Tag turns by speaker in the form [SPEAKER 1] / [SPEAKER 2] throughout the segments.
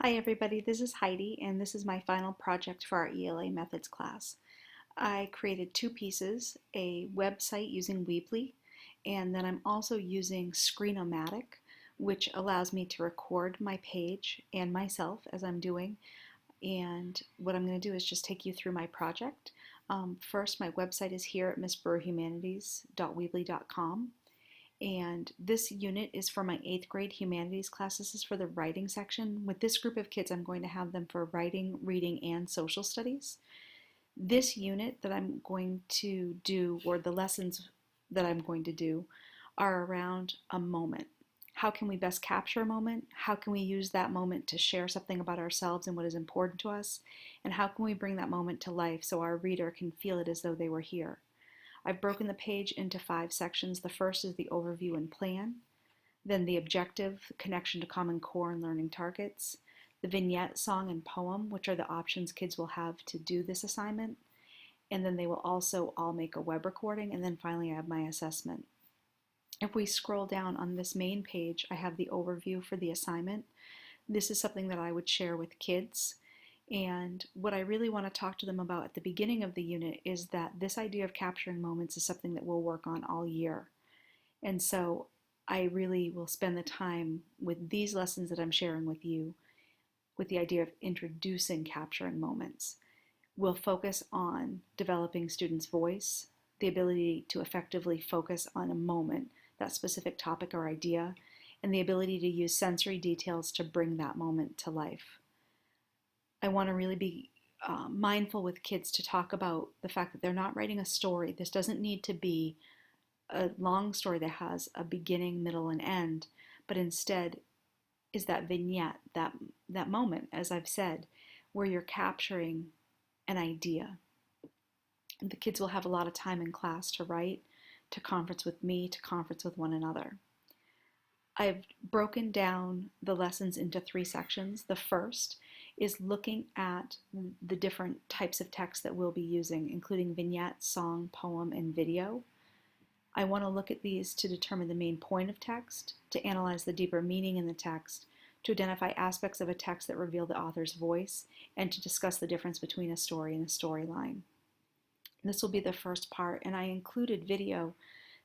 [SPEAKER 1] Hi everybody, this is Heidi and this is my final project for our ELA Methods class. I created two pieces, a website using Weebly, and then I'm also using Screenomatic, which allows me to record my page and myself as I'm doing. And what I'm going to do is just take you through my project. First, my website is here at missbrewerhumanities.weebly.com. And this unit is for my 8th grade humanities class. This is for the writing section. With this group of kids, I'm going to have them for writing, reading, and social studies. This unit that I'm going to do, or the lessons that I'm going to do, are around a moment. How can we best capture a moment? How can we use that moment to share something about ourselves and what is important to us? And how can we bring that moment to life so our reader can feel it as though they were here? I've broken the page into 5 sections. The first is the overview and plan, then the objective, connection to Common Core and learning targets, the vignette, song, and poem, which are the options kids will have to do this assignment, and then they will also all make a web recording, and then finally I have my assessment. If we scroll down on this main page, I have the overview for the assignment. This is something that I would share with kids. And what I really want to talk to them about at the beginning of the unit is that this idea of capturing moments is something that we'll work on all year. And so I really will spend the time with these lessons that I'm sharing with you with the idea of introducing capturing moments. We'll focus on developing students' voice, the ability to effectively focus on a moment, that specific topic or idea, and the ability to use sensory details to bring that moment to life. I want to really be mindful with kids to talk about the fact that they're not writing a story. This doesn't need to be a long story that has a beginning, middle, and end, but instead is that vignette, that moment, as I've said, where you're capturing an idea. And the kids will have a lot of time in class to write, to conference with me, to conference with one another. I've broken down the lessons into 3 sections. The first is looking at the different types of text that we'll be using, including vignette, song, poem, and video. I want to look at these to determine the main point of text, to analyze the deeper meaning in the text, to identify aspects of a text that reveal the author's voice, and to discuss the difference between a story and a storyline. This will be the first part, and I included video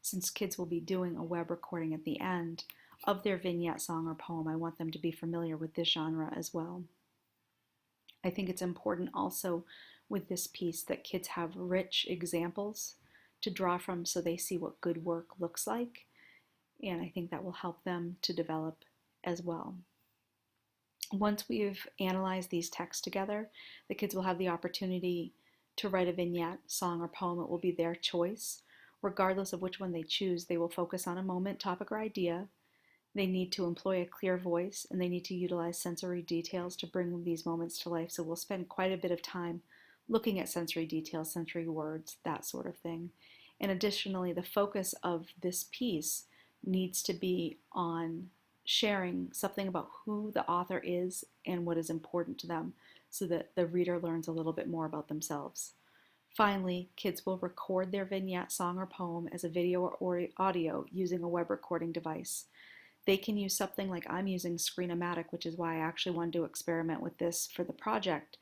[SPEAKER 1] since kids will be doing a web recording at the end of their vignette, song, or poem. I want them to be familiar with this genre as well. I think it's important also with this piece that kids have rich examples to draw from so they see what good work looks like, and I think that will help them to develop as well. Once we've analyzed these texts together, the kids will have the opportunity to write a vignette, song, or poem. It will be their choice. Regardless of which one they choose, they will focus on a moment, topic, or idea. They need to employ a clear voice, and they need to utilize sensory details to bring these moments to life. So we'll spend quite a bit of time looking at sensory details, sensory words, that sort of thing. And additionally, the focus of this piece needs to be on sharing something about who the author is and what is important to them so that the reader learns a little bit more about themselves. Finally, kids will record their vignette, song, or poem as a video or audio using a web recording device. They can use something like I'm using Screencast, which is why I actually wanted to experiment with this for the project,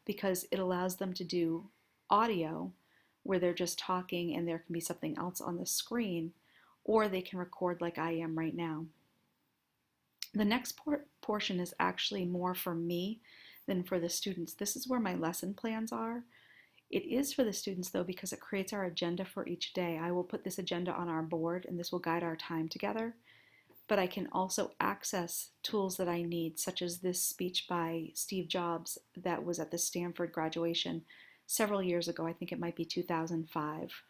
[SPEAKER 1] because it allows them to do audio where they're just talking and there can be something else on the screen, or they can record like I am right now. The next portion is actually more for me than for the students. This is where my lesson plans are. It is for the students though because it creates our agenda for each day. I will put this agenda on our board and this will guide our time together. But I can also access tools that I need, such as this speech by Steve Jobs that was at the Stanford graduation several years ago. I think it might be 2005.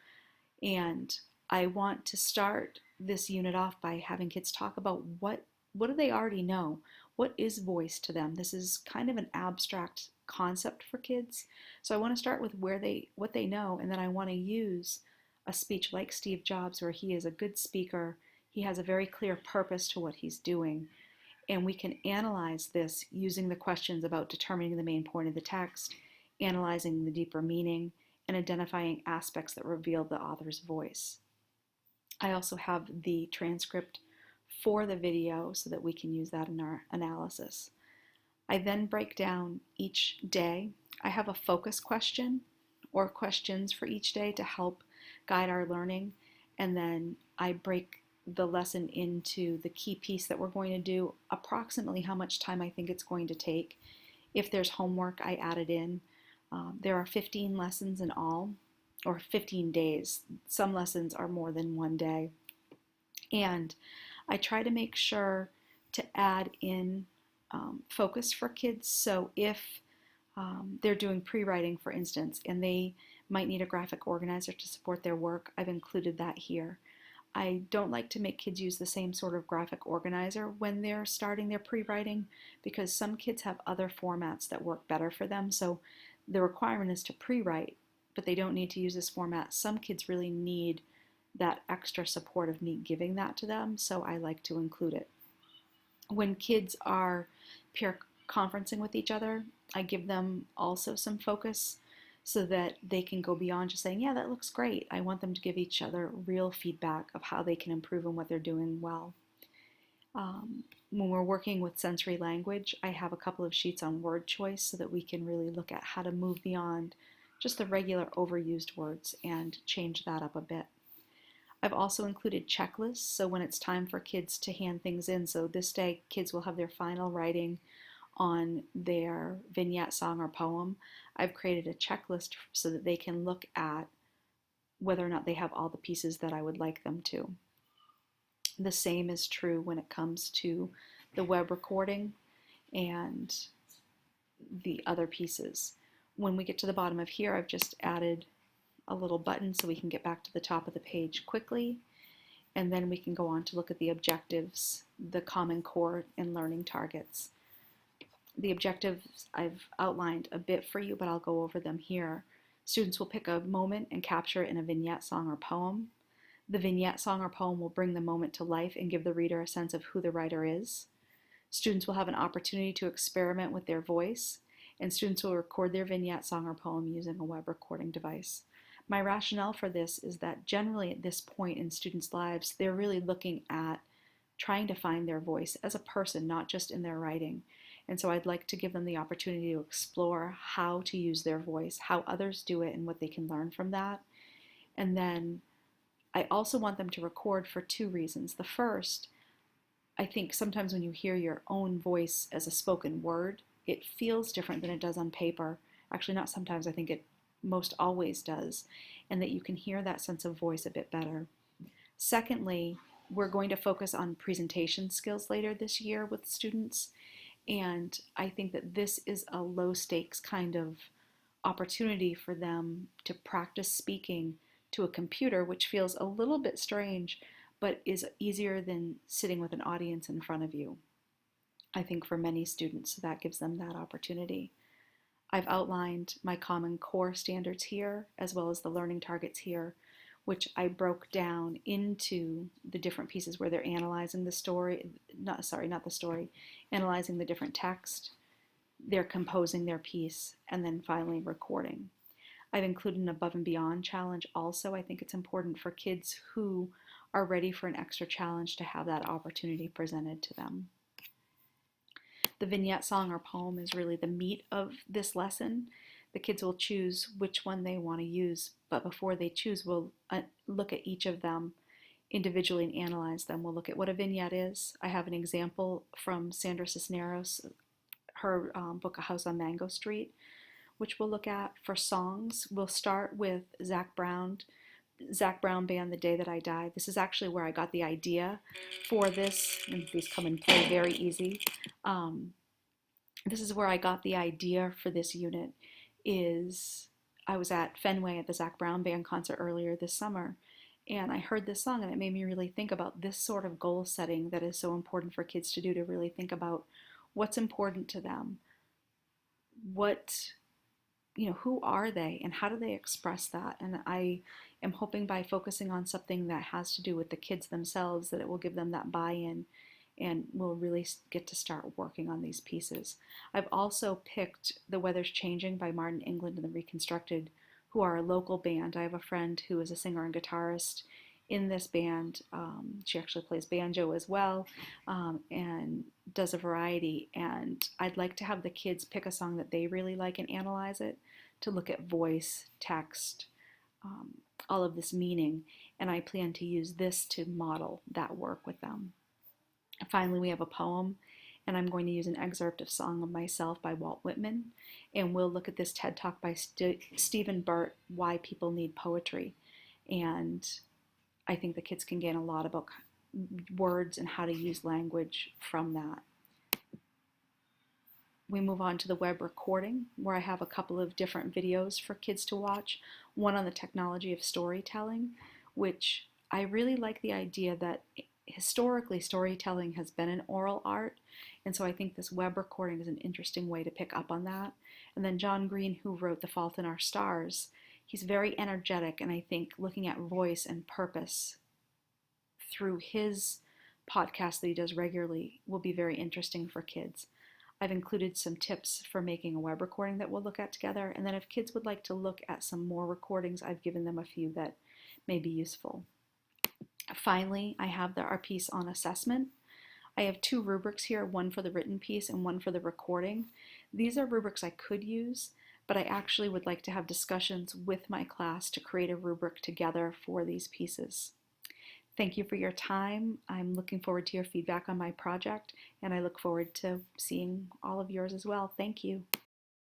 [SPEAKER 1] And I want to start this unit off by having kids talk about what do they already know? What is voice to them? This is kind of an abstract concept for kids. So I want to start with what they know, and then I want to use a speech like Steve Jobs where he is a good speaker. He has a very clear purpose to what he's doing, and we can analyze this using the questions about determining the main point of the text, analyzing the deeper meaning, and identifying aspects that reveal the author's voice. I also have the transcript for the video so that we can use that in our analysis. I then break down each day. I have a focus question or questions for each day to help guide our learning. And then I break the lesson into the key piece that we're going to do, approximately how much time I think it's going to take. If there's homework, I add it in. There are 15 lessons in all, or 15 days. Some lessons are more than one day. And I try to make sure to add in focus for kids. So if they're doing pre-writing, for instance, and they might need a graphic organizer to support their work, I've included that here. I don't like to make kids use the same sort of graphic organizer when they're starting their pre-writing, because some kids have other formats that work better for them. So the requirement is to pre-write, but they don't need to use this format. Some kids really need that extra support of me giving that to them, so I like to include it. When kids are peer conferencing with each other, I give them also some focus so that they can go beyond just saying, yeah, that looks great. I want them to give each other real feedback of how they can improve and what they're doing well. When we're working with sensory language, I have a couple of sheets on word choice so that we can really look at how to move beyond just the regular overused words and change that up a bit. I've also included checklists, so when it's time for kids to hand things in, so this day kids will have their final writing on their vignette, song, or poem, I've created a checklist so that they can look at whether or not they have all the pieces that I would like them to. The same is true when it comes to the web recording and the other pieces. When we get to the bottom of here, I've just added a little button so we can get back to the top of the page quickly, and then we can go on to look at the objectives, the Common Core, and learning targets. The objectives I've outlined a bit for you, but I'll go over them here. Students will pick a moment and capture it in a vignette, song, or poem. The vignette, song, or poem will bring the moment to life and give the reader a sense of who the writer is. Students will have an opportunity to experiment with their voice, and students will record their vignette, song, or poem using a web recording device. My rationale for this is that generally at this point in students' lives, they're really looking at trying to find their voice as a person, not just in their writing. And so I'd like to give them the opportunity to explore how to use their voice, how others do it, and what they can learn from that. And then I also want them to record for two reasons. The first, I think sometimes when you hear your own voice as a spoken word, it feels different than it does on paper. Actually, not sometimes, I think it most always does, and that you can hear that sense of voice a bit better. Secondly, we're going to focus on presentation skills later this year with students, and I think that this is a low stakes kind of opportunity for them to practice speaking to a computer, which feels a little bit strange, but is easier than sitting with an audience in front of you. I think for many students, that gives them that opportunity. I've outlined my Common Core standards here, as well as the learning targets here, which I broke down into the different pieces where they're analyzing the story, analyzing the different text, they're composing their piece, and then finally recording. I've included an above and beyond challenge also. I think it's important for kids who are ready for an extra challenge to have that opportunity presented to them. The vignette, song, or poem is really the meat of this lesson. The kids will choose which one they want to use, but before they choose, we'll look at each of them individually and analyze them. We'll look at what a vignette is. I have an example from Sandra Cisneros, her book, A House on Mango Street, which we'll look at. For songs, we'll start with Zach Brown Band, The Day That I Die. This is actually where I got the idea for this, and these come and play very easy. This is where I got the idea for this unit. I was at Fenway at the Zach Brown Band concert earlier this summer, and I heard this song, and it made me really think about this sort of goal setting that is so important for kids to do, to really think about what's important to them, who are they and how do they express that? And I am hoping by focusing on something that has to do with the kids themselves that it will give them that buy-in and we'll really get to start working on these pieces. I've also picked The Weather's Changing by Martin England and the Reconstructed, who are a local band. I have a friend who is a singer and guitarist in this band. She actually plays banjo as well, and does a variety. And I'd like to have the kids pick a song that they really like and analyze it to look at voice, text, um, all of this meaning. And I plan to use this to model that work with them. Finally, we have a poem, and I'm going to use an excerpt of Song of Myself by Walt Whitman. And we'll look at this TED Talk by Stephen Burt, Why People Need Poetry. And I think the kids can gain a lot about words and how to use language from that. We move on to the web recording, where I have a couple of different videos for kids to watch. One on the technology of storytelling, which I really like the idea that historically storytelling has been an oral art, and so I think this web recording is an interesting way to pick up on that. And then John Green, who wrote The Fault in Our Stars, he's very energetic, and I think looking at voice and purpose through his podcast that he does regularly will be very interesting for kids. I've included some tips for making a web recording that we'll look at together, and then if kids would like to look at some more recordings, I've given them a few that may be useful. Finally, I have our piece on assessment. I have two rubrics here, one for the written piece and one for the recording. These are rubrics I could use, but I actually would like to have discussions with my class to create a rubric together for these pieces. Thank you for your time. I'm looking forward to your feedback on my project, and I look forward to seeing all of yours as well. Thank you.